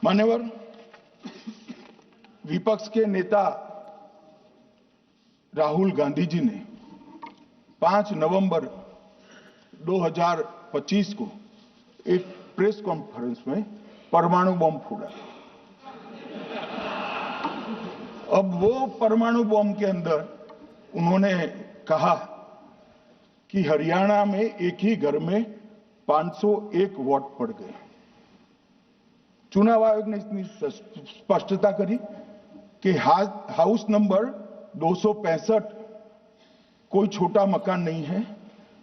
मान्यवर, विपक्ष के नेता राहुल गांधी जी ने 5 नवंबर 2025 को एक प्रेस कॉन्फ्रेंस में परमाणु बम फोड़ा। अब वो परमाणु बम के अंदर उन्होंने कहा कि हरियाणा में एक ही घर में 501 वोट पड़ गए। चुनाव आयोग ने इतनी स्पष्टता करी कि हाउस नंबर 265 कोई छोटा मकान नहीं है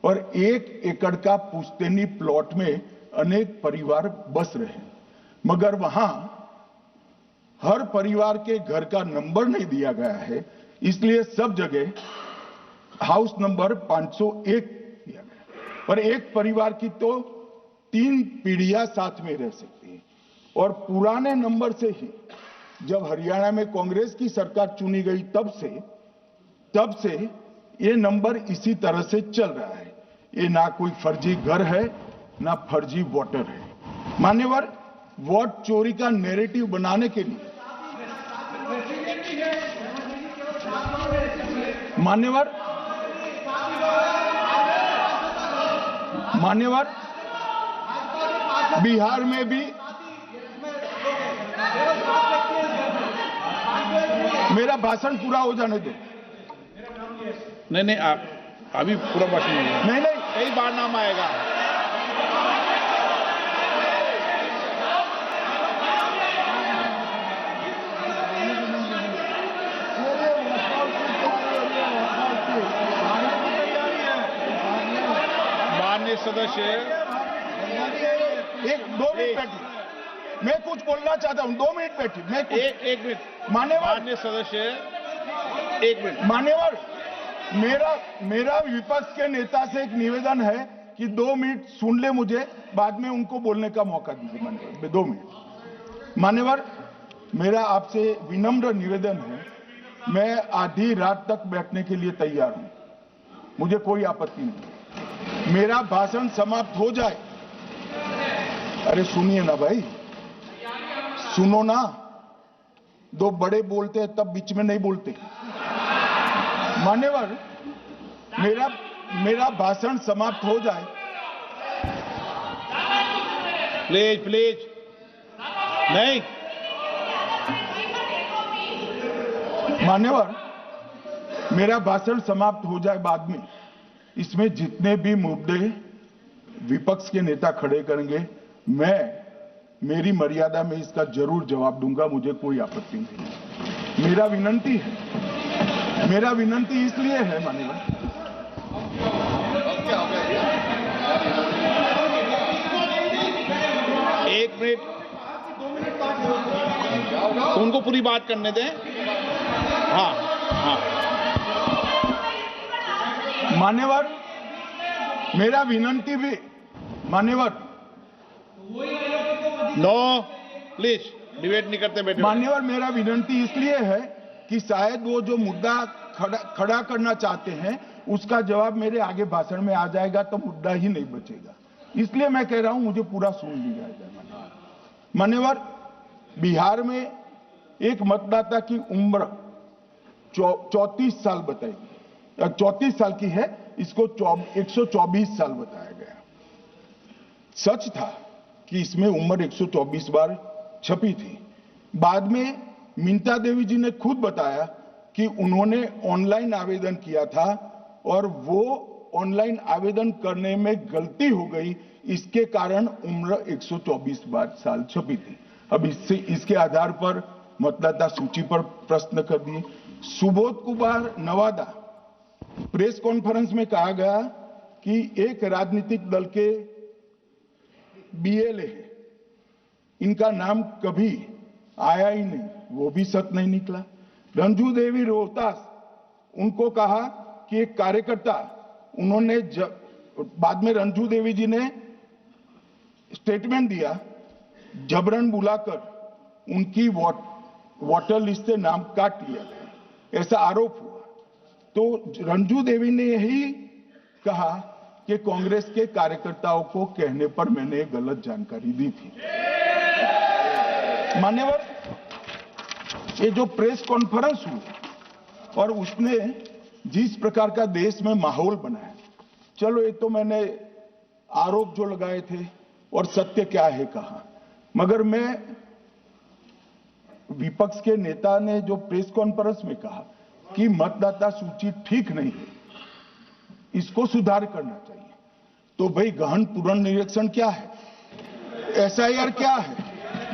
और 1 एकड़ का पुश्तैनी प्लॉट में अनेक परिवार बस रहे हैं, मगर वहां हर परिवार के घर का नंबर नहीं दिया गया है, इसलिए सब जगह हाउस नंबर 501 दिया गया। और एक परिवार की तो 3 पीढ़ियां साथ में रह सकती है। और पुराने नंबर से ही जब हरियाणा में कांग्रेस की सरकार चुनी गई तब से ये नंबर इसी तरह से चल रहा है। ये ना कोई फर्जी घर है ना फर्जी वोटर है। मान्यवर, वोट चोरी का नैरेटिव बनाने के लिए मान्यवर बिहार में भी मेरा भाषण पूरा हो जाने दो। नहीं, आप अभी पूरा भाषण नहीं, कई बार नाम आएगा। माननीय सदस्य, 2 मिनट बैठिए, मैं कुछ बोलना चाहता हूं। 2 मिनट बैठिए, मैं एक मिनट। मान्यवर सदस्य, 1 मिनट। मान्यवर, मेरा विपक्ष के नेता से एक निवेदन है कि 2 मिनट सुन ले मुझे, बाद में उनको बोलने का मौका दीजिए। मान्यवर, 2 मिनट। मान्यवर, मेरा आपसे विनम्र निवेदन है, मैं आधी रात तक बैठने के लिए तैयार हूं, मुझे कोई आपत्ति नहीं। मेरा भाषण समाप्त हो जाए। अरे सुनिए ना भाई, सुनो ना, 2 बड़े बोलते हैं तब बीच में नहीं बोलते। मान्यवर, मेरा भाषण समाप्त हो जाए। प्लीज नहीं। मान्यवर, मेरा भाषण समाप्त हो जाए बाद में, इसमें जितने भी मुद्दे विपक्ष के नेता खड़े करेंगे, मेरी मर्यादा में इसका जरूर जवाब दूंगा, मुझे कोई आपत्ति नहीं। मेरा विनंती इसलिए है मान्यवर, एक मिनट, उनको पूरी बात करने दें। हाँ। मान्यवर, मेरा विनंती भी मान्यवर, नो प्लीज डिबेट नहीं करते बेटे। मान्यवर, मेरा विनंती इसलिए है कि शायद वो जो मुद्दा खड़ा करना चाहते हैं उसका जवाब मेरे आगे भाषण में आ जाएगा तो मुद्दा ही नहीं बचेगा, इसलिए मैं कह रहा हूं मुझे पूरा सुन लिया जाए। मान्यवर, बिहार में एक मतदाता की उम्र 34 साल बताई गई, 34 साल की है, इसको 124 साल बताया गया। सच था कि इसमें उम्र 124 बार छपी थी। बाद में मिंता देवी जी ने खुद बताया कि उन्होंने ऑनलाइन आवेदन किया था और वो ऑनलाइन आवेदन करने में गलती हो गई, इसके कारण उम्र 124 बार साल छपी थी। अब इसके आधार पर मतदाता सूची पर प्रश्न कर दिए। सुबोध कुमार नवादा प्रेस कॉन्फ्रेंस में कहा गया कि एक राजनीतिक दल के बीएलए है, इनका नाम कभी आया ही नहीं, वो भी सच नहीं निकला। रंजू देवी रोहतास, उनको कहा कि एक कार्यकर्ता, उन्होंने बाद में रंजू देवी जी ने स्टेटमेंट दिया, जबरन बुलाकर उनकी वोटर लिस्ट से नाम काट लिया गया, ऐसा आरोप हुआ। तो रंजू देवी ने यही कहा कि कांग्रेस के कार्यकर्ताओं को कहने पर मैंने गलत जानकारी दी थी। मान्यवर, ये जो प्रेस कॉन्फ्रेंस हुई और उसने जिस प्रकार का देश में माहौल बनाया, चलो ये तो मैंने आरोप जो लगाए थे और सत्य क्या है कहा, मगर मैं विपक्ष के नेता ने जो प्रेस कॉन्फ्रेंस में कहा कि मतदाता सूची ठीक नहीं है, इसको सुधार करना चाहिए, तो भाई गहन पुनर्निरीक्षण क्या है, एसआईआर क्या है,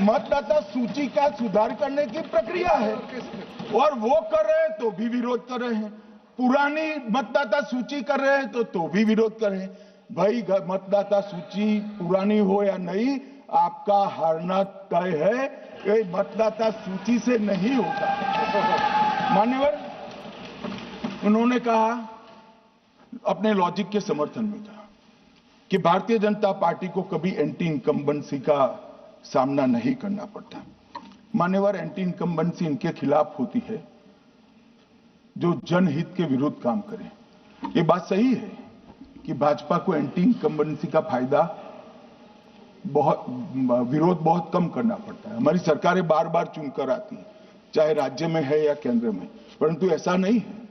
मतदाता सूची का सुधार करने की प्रक्रिया है और वो कर रहे हैं तो भी विरोध कर रहे हैं, पुरानी मतदाता सूची कर रहे हैं तो भी विरोध कर रहे हैं। भाई मतदाता सूची पुरानी हो या नहीं, आपका हारना तय है, ये मतदाता सूची से नहीं होता। मान्यवर, उन्होंने कहा अपने लॉजिक के समर्थन में कहा कि भारतीय जनता पार्टी को कभी एंटी इनकम्बेंसी का सामना नहीं करना पड़ता। मान्यवर, एंटी इनकम्बेंसी इनके खिलाफ होती है जो जनहित के विरुद्ध काम करें। ये बात सही है कि भाजपा को एंटी इनकम्बेंसी का फायदा विरोध बहुत कम करना पड़ता है। हमारी सरकारें बार बार चुनकर आती हैं, चाहे राज्य में है या केंद्र में, परंतु ऐसा नहीं है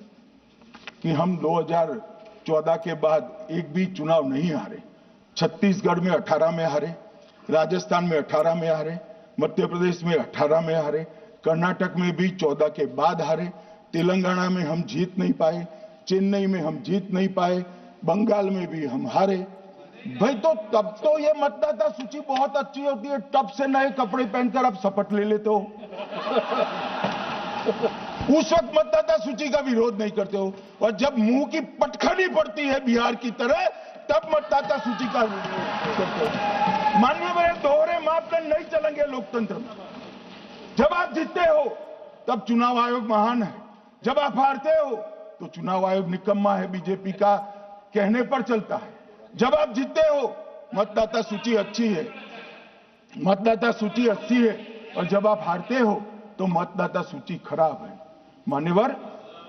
कि हम 2014 के बाद एक भी चुनाव नहीं हारे। छत्तीसगढ़ में 18 में हारे, राजस्थान में 18 में हारे, मध्य प्रदेश में 18 में हारे, कर्नाटक में भी 14 के बाद हारे, तेलंगाना में हम जीत नहीं पाए, चेन्नई में हम जीत नहीं पाए, बंगाल में भी हम हारे। भाई तो तब तो ये मतदाता सूची बहुत अच्छी होती है, तब से नए कपड़े पहनकर आप शपथ ले लेते हो। उस वक्त मतदाता सूची का विरोध नहीं करते हो, और जब मुंह की पटखनी पड़ती है बिहार की तरह, तब मतदाता सूची का विरोध करते हो। माननीय, दोहरे मापदंड नहीं चलेंगे लोकतंत्र में। जब आप जीतते हो तब चुनाव आयोग महान है, जब आप हारते हो तो चुनाव आयोग निकम्मा है, बीजेपी का कहने पर चलता है। जब आप जीतते हो मतदाता सूची अच्छी है, मतदाता सूची अच्छी है, और जब आप हारते हो तो मतदाता सूची खराब है। मान्यवर,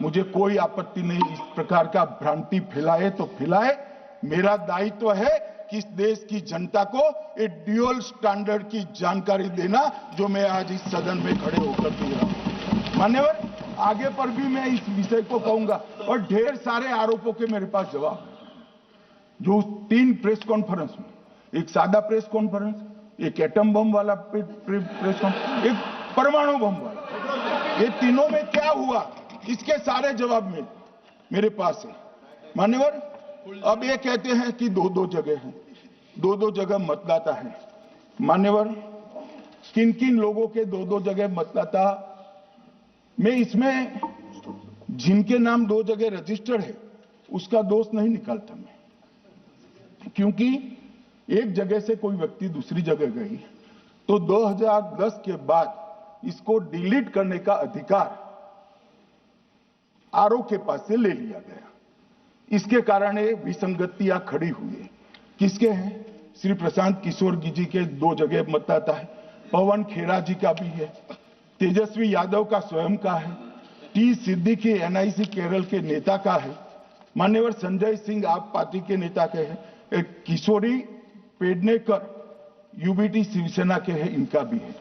मुझे कोई आपत्ति नहीं, इस प्रकार का भ्रांति फैलाए तो फैलाए, मेरा दायित्व है कि इस देश की जनता को एक ड्यूअल स्टैंडर्ड की जानकारी देना, जो मैं आज इस सदन में खड़े होकर दे रहा हूं। मान्यवर, आगे पर भी मैं इस विषय को कहूंगा, और ढेर सारे आरोपों के मेरे पास जवाब है। जो 3 प्रेस कॉन्फ्रेंस में, एक सादा प्रेस कॉन्फ्रेंस, एक एटम बम वाला प्रेस कॉन्फ्रेंस, एक परमाणु बम वाला, ये तीनों में क्या हुआ, इसके सारे जवाब में मेरे पास है। मान्यवर, अब ये कहते हैं कि 2-2 जगह है, 2-2 जगह मतदाता है। मान्यवर, किन किन लोगों के 2-2 जगह मतदाता, मैं इसमें जिनके नाम 2 जगह रजिस्टर्ड है उसका दोष नहीं निकालता मैं, क्योंकि एक जगह से कोई व्यक्ति दूसरी जगह गई तो 2010 के बाद इसको डिलीट करने का अधिकार आरओ के पास से ले लिया गया। इसके कारण ये विसंगतियां खड़ी हुई। किसके हैं? श्री प्रशांत किशोर जी के 2 जगह मतदाता है, पवन खेरा जी का भी है, तेजस्वी यादव का स्वयं का है, टी सिद्दीकी एनआईसी केरल के नेता का है, मान्यवर संजय सिंह आप पार्टी के नेता के हैं, एक किशोरी पेडनेकर यूबीटी शिवसेना के हैं, इनका भी है।